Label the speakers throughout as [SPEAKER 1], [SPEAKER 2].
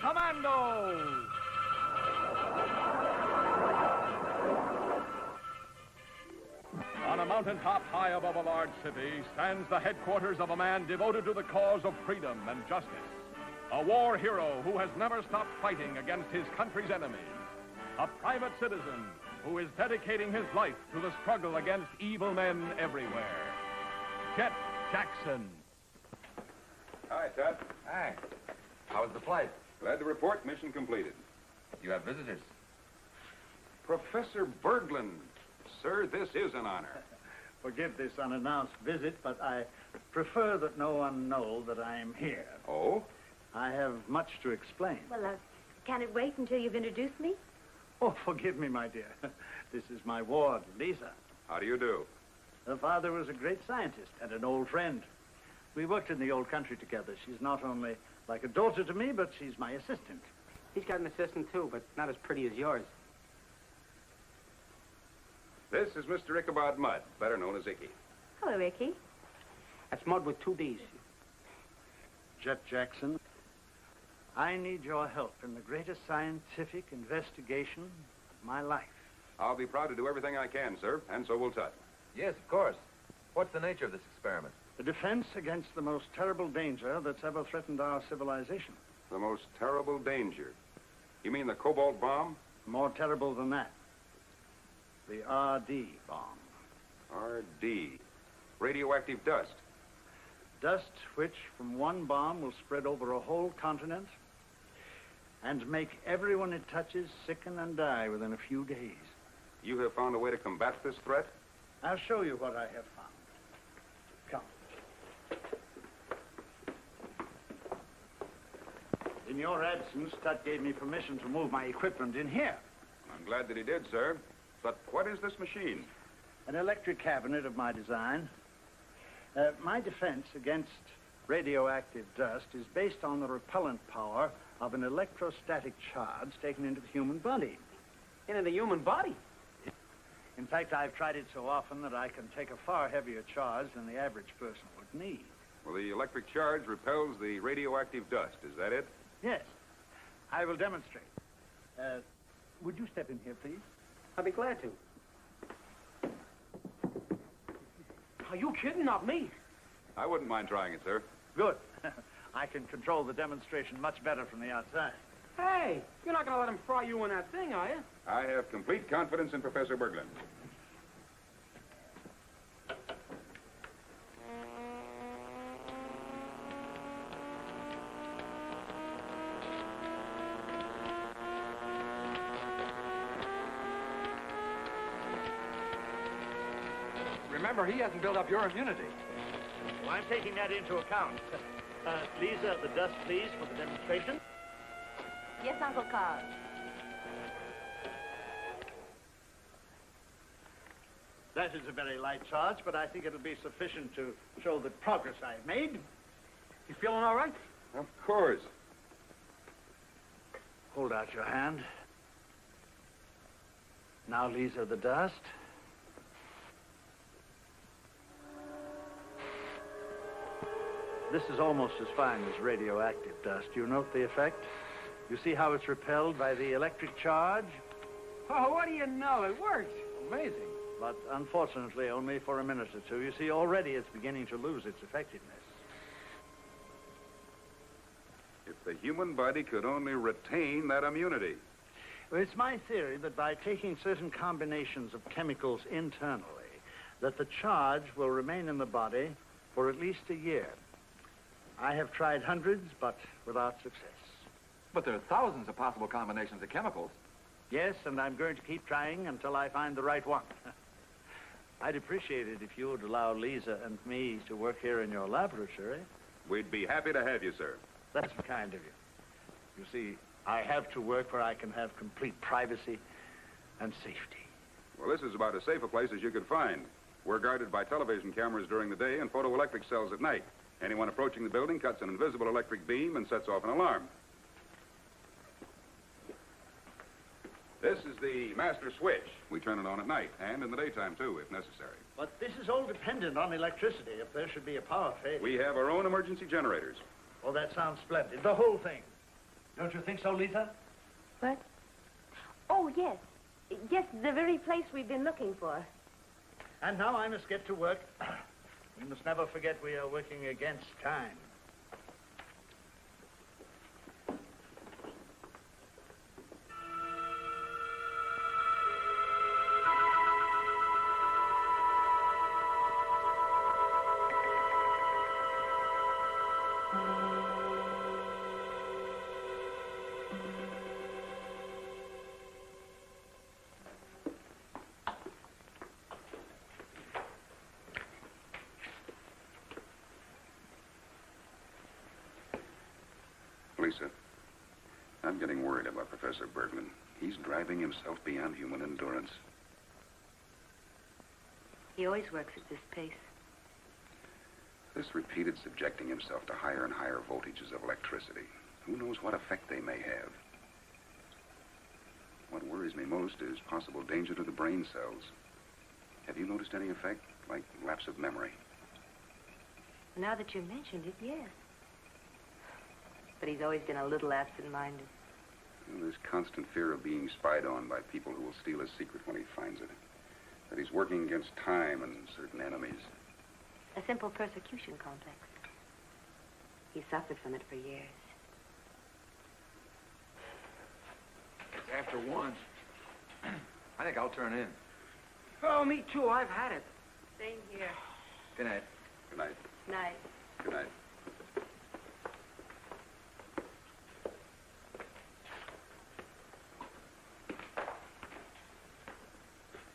[SPEAKER 1] Commandos! On a mountaintop high above a large city stands the headquarters of a man devoted to the cause of freedom and justice. A war hero who has never stopped fighting against his country's enemies. A private citizen who is dedicating his life to the struggle against evil men everywhere. Jet Jackson.
[SPEAKER 2] Hi, Ted.
[SPEAKER 3] Hi. How was the flight?
[SPEAKER 2] Glad to report mission completed.
[SPEAKER 3] You have visitors.
[SPEAKER 2] Professor Berglund. Sir, this is an honor.
[SPEAKER 4] Forgive this unannounced visit, but I prefer that no one know that I am here.
[SPEAKER 2] Oh?
[SPEAKER 4] I have much to explain.
[SPEAKER 5] Well, can it wait until you've introduced me?
[SPEAKER 4] Oh, forgive me, my dear. This is my ward, Lisa.
[SPEAKER 2] How do you do?
[SPEAKER 4] Her father was a great scientist and an old friend. We worked in the old country together. She's not only like a daughter to me, but she's my assistant.
[SPEAKER 6] He's got an assistant, too, but not as pretty as yours.
[SPEAKER 2] This is Mr. Ichabod Mudd, better known as Icky.
[SPEAKER 5] Hello, Ricky.
[SPEAKER 6] That's Mud with 2 D's.
[SPEAKER 4] Jet Jackson, I need your help in the greatest scientific investigation of my life.
[SPEAKER 2] I'll be proud to do everything I can, sir, and so will Tut.
[SPEAKER 3] Yes, of course. What's the nature of this experiment?
[SPEAKER 4] A defense against the most terrible danger that's ever threatened our civilization.
[SPEAKER 2] The most terrible danger. You mean the cobalt bomb?
[SPEAKER 4] More terrible than that. The RD bomb.
[SPEAKER 2] RD. Radioactive dust.
[SPEAKER 4] Dust which, from one bomb, will spread over a whole continent and make everyone it touches sicken and die within a few days.
[SPEAKER 2] You have found a way to combat this threat?
[SPEAKER 4] I'll show you what I have found. Come. In your absence, Tut gave me permission to move my equipment in here.
[SPEAKER 2] I'm glad that he did, sir. But what is this machine?
[SPEAKER 4] An electric cabinet of my design. My defense against radioactive dust is based on the repellent power of an electrostatic charge taken into the human body.
[SPEAKER 6] Into the human body?
[SPEAKER 4] In fact, I've tried it so often that I can take a far heavier charge than the average person would need.
[SPEAKER 2] Well, the electric charge repels the radioactive dust. Is that it?
[SPEAKER 4] Yes. I will demonstrate. Would you step in here, please?
[SPEAKER 6] I'd be glad to. Are you kidding? Not me.
[SPEAKER 2] I wouldn't mind trying it, sir.
[SPEAKER 4] Good. I can control the demonstration much better from the outside.
[SPEAKER 6] Hey, you're not going to let him fry you in that thing, are you?
[SPEAKER 2] I have complete confidence in Professor Berglund.
[SPEAKER 3] Remember, he hasn't built up your immunity.
[SPEAKER 4] Well, I'm taking that into account. Lisa, the dust, please, for the demonstration.
[SPEAKER 5] Yes, Uncle Carl.
[SPEAKER 4] That is a very light charge, but I think it'll be sufficient to show the progress I've made.
[SPEAKER 6] You feeling all right?
[SPEAKER 2] Of course.
[SPEAKER 4] Hold out your hand. Now, Lisa, the dust. This is almost as fine as radioactive dust. You note the effect? You see how it's repelled by the electric charge?
[SPEAKER 6] Oh, what do you know? It works.
[SPEAKER 4] Amazing. But unfortunately, only for a minute or two. You see, already it's beginning to lose its effectiveness.
[SPEAKER 2] If the human body could only retain that immunity.
[SPEAKER 4] Well, it's my theory that by taking certain combinations of chemicals internally, that the charge will remain in the body for at least a year. I have tried hundreds, but without success.
[SPEAKER 3] But there are thousands of possible combinations of chemicals.
[SPEAKER 4] Yes, and I'm going to keep trying until I find the right one. I'd appreciate it if you would allow Lisa and me to work here in your laboratory.
[SPEAKER 2] We'd be happy to have you, sir.
[SPEAKER 4] That's kind of you. You see, I have to work where I can have complete privacy and safety.
[SPEAKER 2] Well, this is about as safe a place as you could find. We're guarded by television cameras during the day and photoelectric cells at night. Anyone approaching the building cuts an invisible electric beam and sets off an alarm. This is the master switch. We turn it on at night, and in the daytime, too, if necessary.
[SPEAKER 4] But this is all dependent on electricity if there should be a power failure.
[SPEAKER 2] We have our own emergency generators.
[SPEAKER 4] Oh, that sounds splendid. The whole thing. Don't you think so, Lisa?
[SPEAKER 5] What? Oh, yes. Yes, the very place we've been looking for.
[SPEAKER 4] And now I must get to work. We must never forget we are working against time.
[SPEAKER 2] Lisa, I'm getting worried about Professor Berglund. He's driving himself beyond human endurance.
[SPEAKER 5] He always works at this pace.
[SPEAKER 2] This repeated subjecting himself to higher and higher voltages of electricity. Who knows what effect they may have? What worries me most is possible danger to the brain cells. Have you noticed any effect, like lapse of memory?
[SPEAKER 5] Now that you mentioned it, yes. But he's always been a little absent-minded.
[SPEAKER 2] Well, this constant fear of being spied on by people who will steal his secret when he finds it. That he's working against time and certain enemies.
[SPEAKER 5] A simple persecution complex. He suffered from it for years.
[SPEAKER 3] It's after 1. I think I'll turn in.
[SPEAKER 6] Oh, me too. I've had it.
[SPEAKER 5] Same here.
[SPEAKER 3] Good night.
[SPEAKER 2] Good night.
[SPEAKER 5] Night.
[SPEAKER 2] Good night.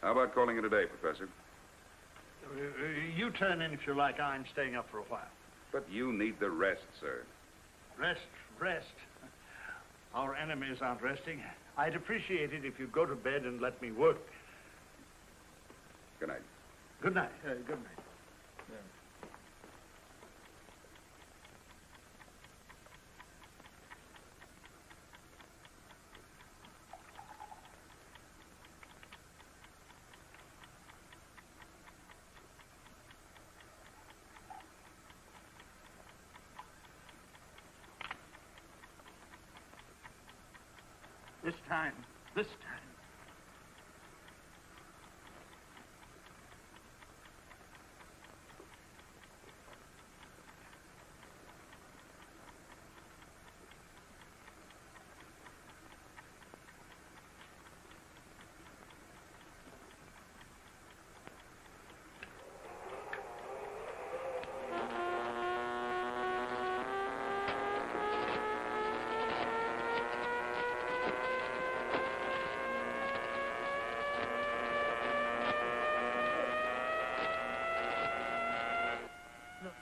[SPEAKER 2] How about calling it a day, Professor?
[SPEAKER 4] You turn in if you like. I'm staying up for a while.
[SPEAKER 2] But you need the rest, sir.
[SPEAKER 4] Rest, rest. Our enemies aren't resting. I'd appreciate it if you'd go to bed and let me work.
[SPEAKER 2] Good night.
[SPEAKER 4] Good night. Good night. This time.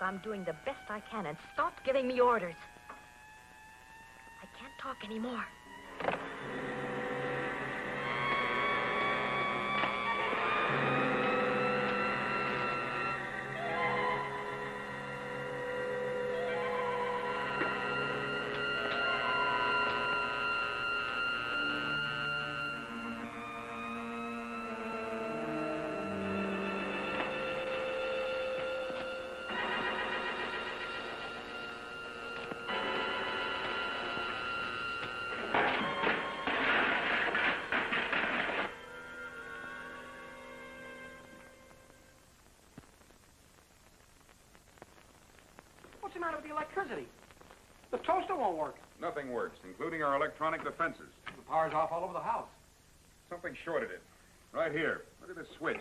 [SPEAKER 5] I'm doing the best I can, and stop giving me orders. I can't talk anymore.
[SPEAKER 6] What's the matter with the electricity? The toaster won't work.
[SPEAKER 2] Nothing works, including our electronic defenses.
[SPEAKER 3] The power's off all over the house.
[SPEAKER 2] Something shorted it. Right here. Look at this switch.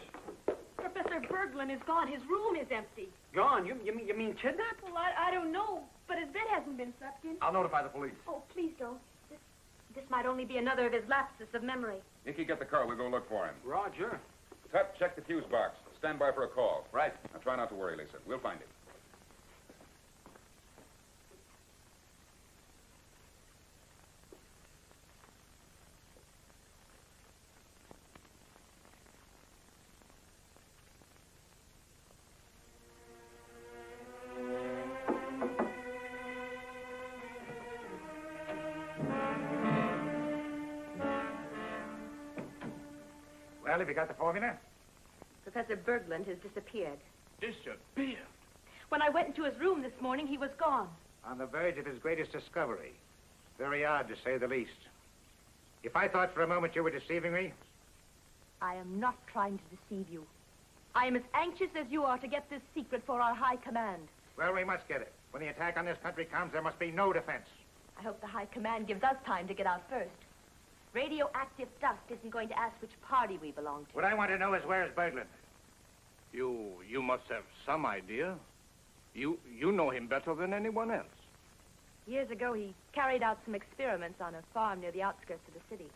[SPEAKER 5] Professor Berglund is gone. His room is empty.
[SPEAKER 6] Gone? You mean kidnapped?
[SPEAKER 5] Well, I don't know, but his bed hasn't been slept in.
[SPEAKER 3] I'll notify the police.
[SPEAKER 5] Oh, please don't. This might only be another of his lapses of memory.
[SPEAKER 2] Nicky, get the car. We'll go look for him.
[SPEAKER 6] Roger.
[SPEAKER 2] Tut, check the fuse box. Stand by for a call.
[SPEAKER 3] Right.
[SPEAKER 2] Now, try not to worry, Lisa. We'll find it.
[SPEAKER 7] Well, have you got the formula?
[SPEAKER 5] Professor Berglund has disappeared.
[SPEAKER 4] Disappeared?
[SPEAKER 5] When I went into his room this morning, he was gone.
[SPEAKER 7] On the verge of his greatest discovery. Very odd, to say the least. If I thought for a moment you were deceiving me...
[SPEAKER 8] I am not trying to deceive you. I am as anxious as you are to get this secret for our high command.
[SPEAKER 7] Well, we must get it. When the attack on this country comes, there must be no defense.
[SPEAKER 8] I hope the high command gives us time to get out first. Radioactive dust isn't going to ask which party we belong to.
[SPEAKER 7] What I want to know is where's Berglund?
[SPEAKER 9] You must have some idea. You know him better than anyone else.
[SPEAKER 8] Years ago, he carried out some experiments on a farm near the outskirts of the city.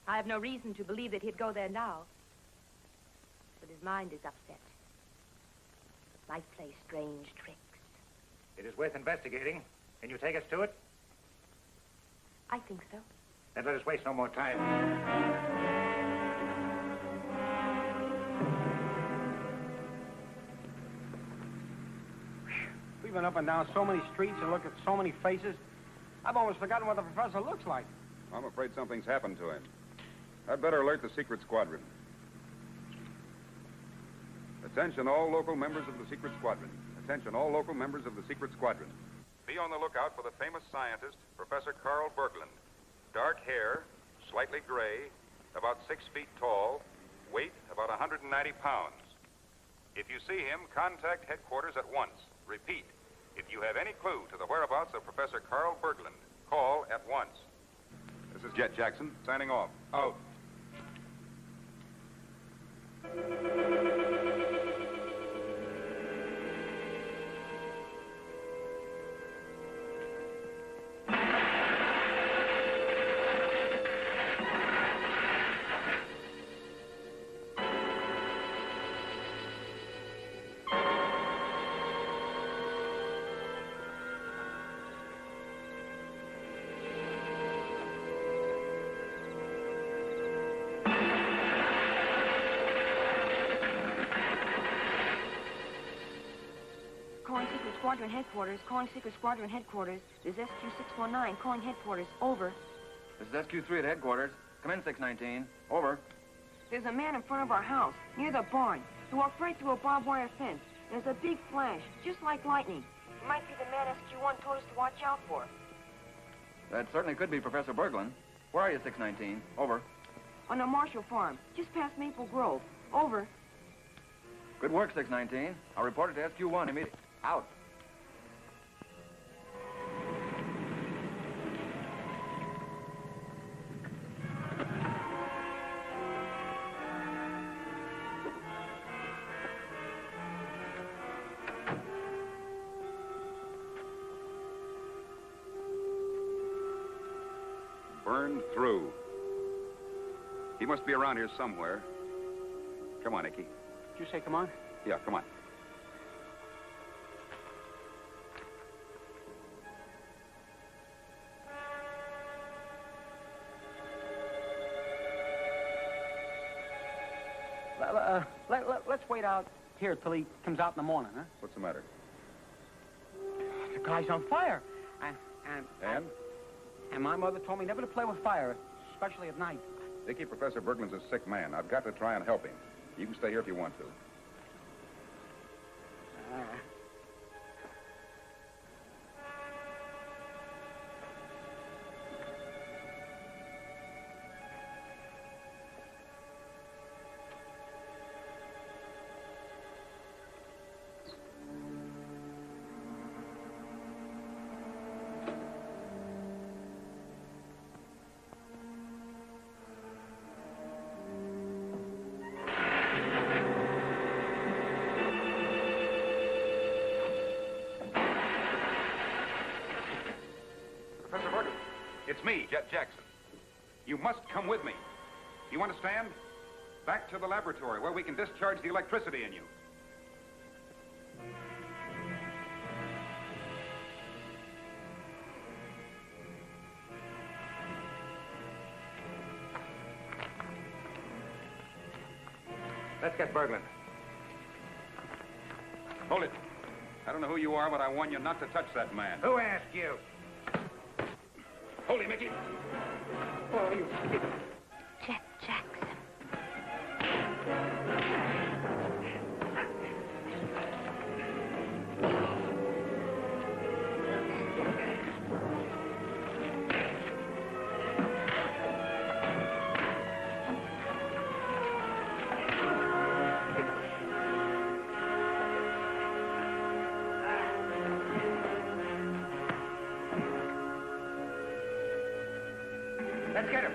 [SPEAKER 8] I have no reason to believe that he'd go there now. But his mind is upset. Might play strange tricks.
[SPEAKER 7] It is worth investigating. Can you take us to it?
[SPEAKER 8] I think so.
[SPEAKER 7] Then let us waste no more time.
[SPEAKER 6] We've been up and down so many streets and looked at so many faces, I've almost forgotten what the professor looks like.
[SPEAKER 2] I'm afraid something's happened to him. I'd better alert the secret squadron. Attention all local members of the secret squadron. Attention all local members of the secret squadron. Be on the lookout for the famous scientist, Professor Carl Berglund. Dark hair, slightly gray, about 6 feet tall, weight about 190 pounds. If you see him, contact headquarters at once. Repeat, if you have any clue to the whereabouts of Professor Carl Berglund, call at once. This is Jet Jackson, signing off. Out.
[SPEAKER 5] Squadron headquarters, calling Secret Squadron headquarters. This is SQ619, calling headquarters. Over.
[SPEAKER 3] This is SQ3 at headquarters. Come in, 619. Over.
[SPEAKER 5] There's a man in front of our house, near the barn. He walked right through a barbed wire fence. There's a big flash, just like lightning. It might be the man SQ1 told us to watch out for.
[SPEAKER 3] That certainly could be Professor Berglund. Where are you, 619? Over.
[SPEAKER 5] On the Marshall farm, just past Maple Grove. Over.
[SPEAKER 3] Good work, 619. I'll report it to SQ1 immediately. Out.
[SPEAKER 2] Burned through. He must be around here somewhere. Come on, Icky.
[SPEAKER 6] Did you say come on?
[SPEAKER 2] Yeah, come on.
[SPEAKER 6] Let's wait out here till he comes out in the morning, huh?
[SPEAKER 2] What's the matter?
[SPEAKER 6] The guy's on fire.
[SPEAKER 2] And?
[SPEAKER 6] And my mother told me never to play with fire, especially at night.
[SPEAKER 2] Icky, Professor Berglund's a sick man. I've got to try and help him. You can stay here if you want to. Professor Berglund, it's me, Jet Jackson. You must come with me. You understand? Back to the laboratory where we can discharge the electricity in you.
[SPEAKER 7] Let's get Berglund.
[SPEAKER 2] Hold it. I don't know who you are, but I warn you not to touch that man.
[SPEAKER 7] Who asked you?
[SPEAKER 2] Hold him, Mickey.
[SPEAKER 7] Oh, you...
[SPEAKER 5] Jet Jackson.
[SPEAKER 7] Let's get him.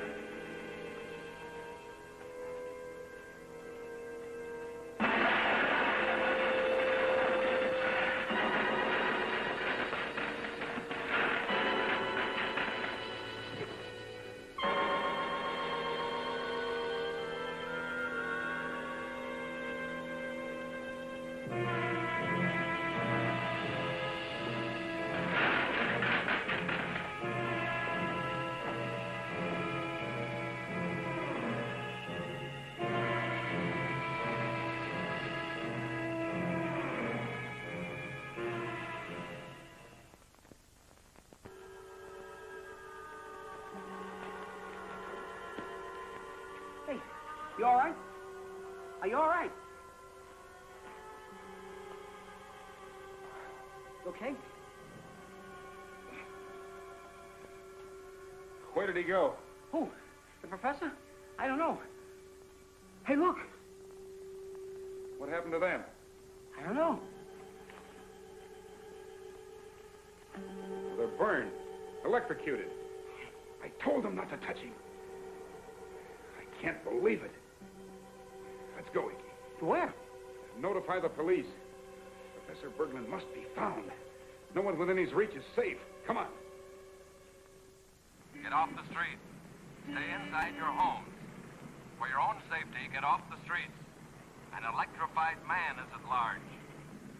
[SPEAKER 6] Hey, you all right? Are you all right? You okay?
[SPEAKER 2] Where did he go?
[SPEAKER 6] Who? The professor? I don't know. Hey, look.
[SPEAKER 2] What happened to them?
[SPEAKER 6] I don't know.
[SPEAKER 2] They're burned, electrocuted.
[SPEAKER 3] I told them not to touch him. I can't believe it. Let's go, Iggy.
[SPEAKER 6] Where?
[SPEAKER 2] Notify the police.
[SPEAKER 3] Professor Berglund must be found. No one within his reach is safe. Come on.
[SPEAKER 10] Get off the streets. Stay inside your homes. For your own safety, get off the streets. An electrified man is at large.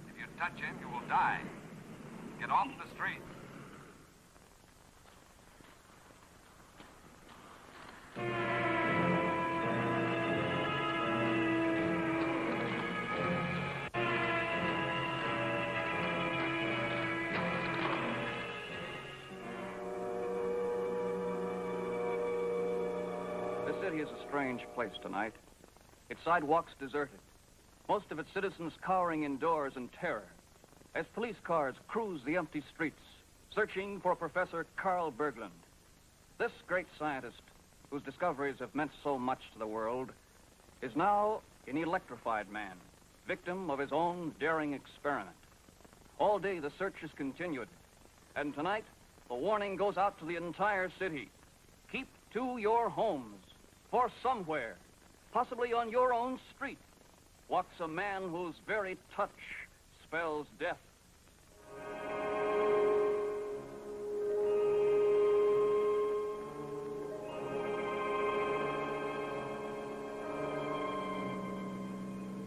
[SPEAKER 10] If you touch him, you will die. Get off the streets.
[SPEAKER 11] This city is a strange place tonight. Its sidewalks deserted. Most of its citizens cowering indoors in terror as police cars cruise the empty streets, searching for Professor Carl Berglund. This great scientist, whose discoveries have meant so much to the world, is now an electrified man, victim of his own daring experiment. All day the search is continued, and tonight the warning goes out to the entire city. Keep to your homes, for somewhere, possibly on your own street, walks a man whose very touch spells death.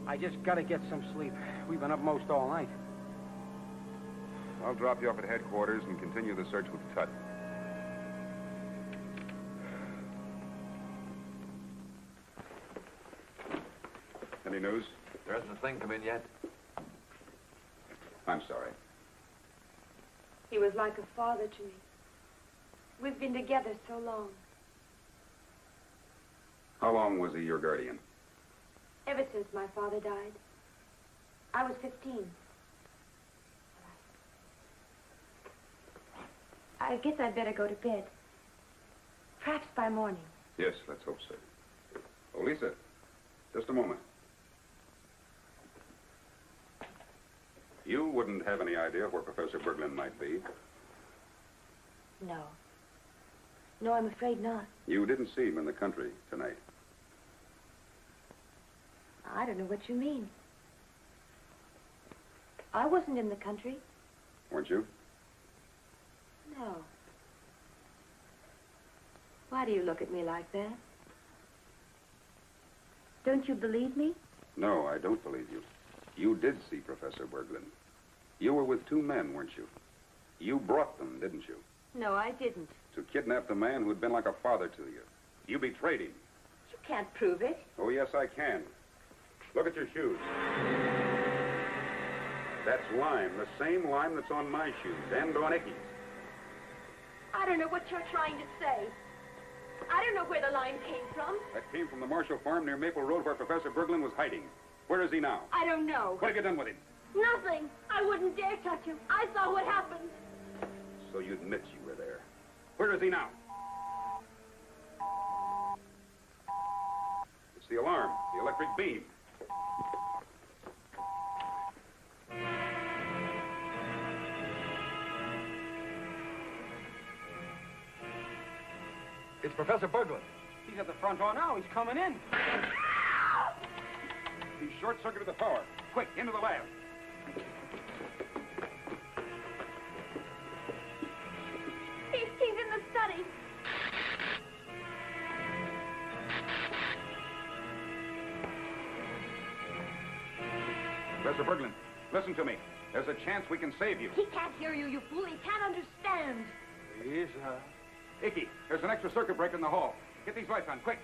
[SPEAKER 6] I just gotta get some sleep. We've been up most all night.
[SPEAKER 2] I'll drop you off at headquarters and continue the search with Tut. Any news?
[SPEAKER 3] There hasn't a thing come in yet.
[SPEAKER 2] I'm sorry.
[SPEAKER 5] He was like a father to me. We've been together so long.
[SPEAKER 2] How long was he your guardian?
[SPEAKER 5] Ever since my father died. I was 15. I guess I'd better go to bed. Perhaps by morning.
[SPEAKER 2] Yes, let's hope so. Oh, Lisa, just a moment. You wouldn't have any idea where Professor Berglund might be.
[SPEAKER 5] No. No, I'm afraid not.
[SPEAKER 2] You didn't see him in the country tonight.
[SPEAKER 5] I don't know what you mean. I wasn't in the country.
[SPEAKER 2] Weren't you?
[SPEAKER 5] No. Why do you look at me like that? Don't you believe me?
[SPEAKER 2] No, I don't believe you. You did see Professor Berglund. You were with two men, weren't you? You brought them, didn't you?
[SPEAKER 5] No, I didn't.
[SPEAKER 2] To kidnap the man who'd been like a father to you. You betrayed him.
[SPEAKER 5] You can't prove it.
[SPEAKER 2] Oh, yes, I can. Look at your shoes. That's lime, the same lime that's on my shoes and on Icky's.
[SPEAKER 5] I don't know what you're trying to say. I don't know where the lime came from.
[SPEAKER 2] That came from the Marshall farm near Maple Road where Professor Berglund was hiding. Where is he now?
[SPEAKER 5] I don't know.
[SPEAKER 2] What have you done with him?
[SPEAKER 5] Nothing. I wouldn't dare touch him. I saw what happened.
[SPEAKER 2] So you admit you were there. Where is he now? It's the alarm, the electric beam.
[SPEAKER 10] It's Professor Berglund.
[SPEAKER 6] He's at the front door now. He's coming in.
[SPEAKER 2] He's short-circuited the power. Quick, into the lab.
[SPEAKER 8] He's in the study.
[SPEAKER 2] Professor Berglund, listen to me. There's a chance we can save you.
[SPEAKER 8] He can't hear you, you fool. He can't understand.
[SPEAKER 2] Icky, there's an extra circuit breaker in the hall. Get these lights on, quick.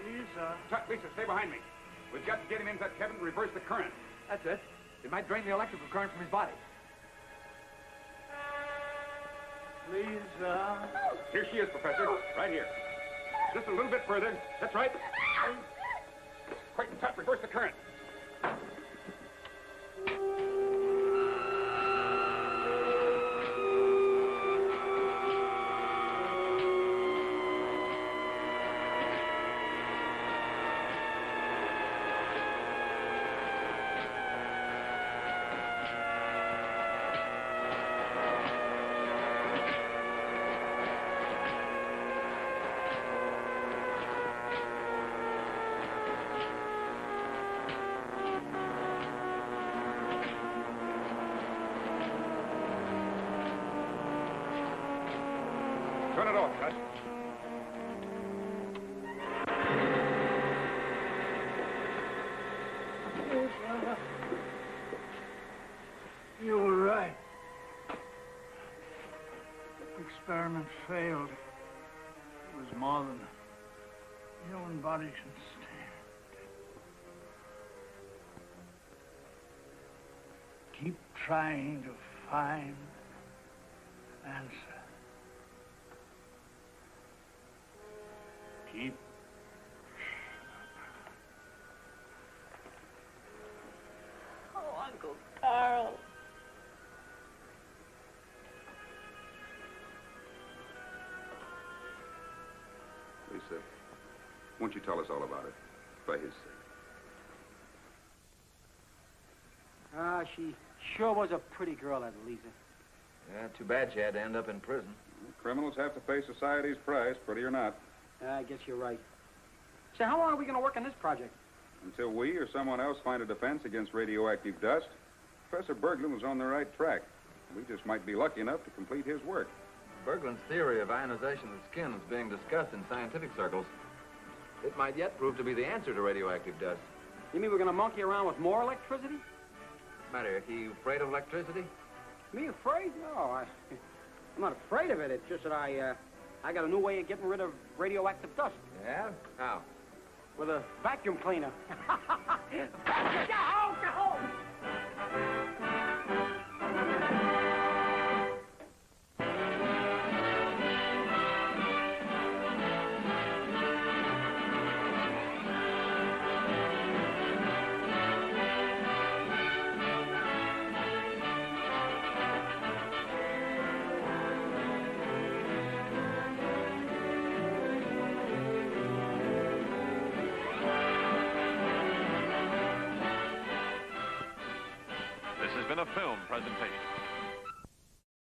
[SPEAKER 2] Lisa, stay behind me. We've got to get him into that cabin and reverse the current.
[SPEAKER 10] That's it. It might drain the electrical current from his body.
[SPEAKER 2] Here she is, Professor. Right here. Just a little bit further. That's right. Quick, Tut, reverse the current. Turn it off, Tut.
[SPEAKER 4] You were right. Experiment failed. It was more than the human body can stand. Keep trying to find an answer. Keep.
[SPEAKER 8] Oh, Uncle Carl.
[SPEAKER 2] Lisa, won't you tell us all about it? For his sake.
[SPEAKER 6] She sure was a pretty girl, that Lisa.
[SPEAKER 10] Yeah, too bad she had to end up in prison.
[SPEAKER 2] Criminals have to pay society's price, pretty or not.
[SPEAKER 6] I guess you're right. So how long are we going to work on this project?
[SPEAKER 2] Until we or someone else find a defense against radioactive dust. Professor Berglund was on the right track. We just might be lucky enough to complete his work.
[SPEAKER 10] Berglund's theory of ionization of the skin is being discussed in scientific circles. It might yet prove to be the answer to radioactive dust.
[SPEAKER 6] You mean we're going to monkey around with more electricity?
[SPEAKER 10] What's the matter, Icky? You afraid of electricity?
[SPEAKER 6] Me afraid? No, I'm not afraid of it. It's just that I got a new way of getting rid of radioactive dust.
[SPEAKER 10] Yeah? How?
[SPEAKER 6] With a vacuum cleaner.
[SPEAKER 1] This has been a film presentation.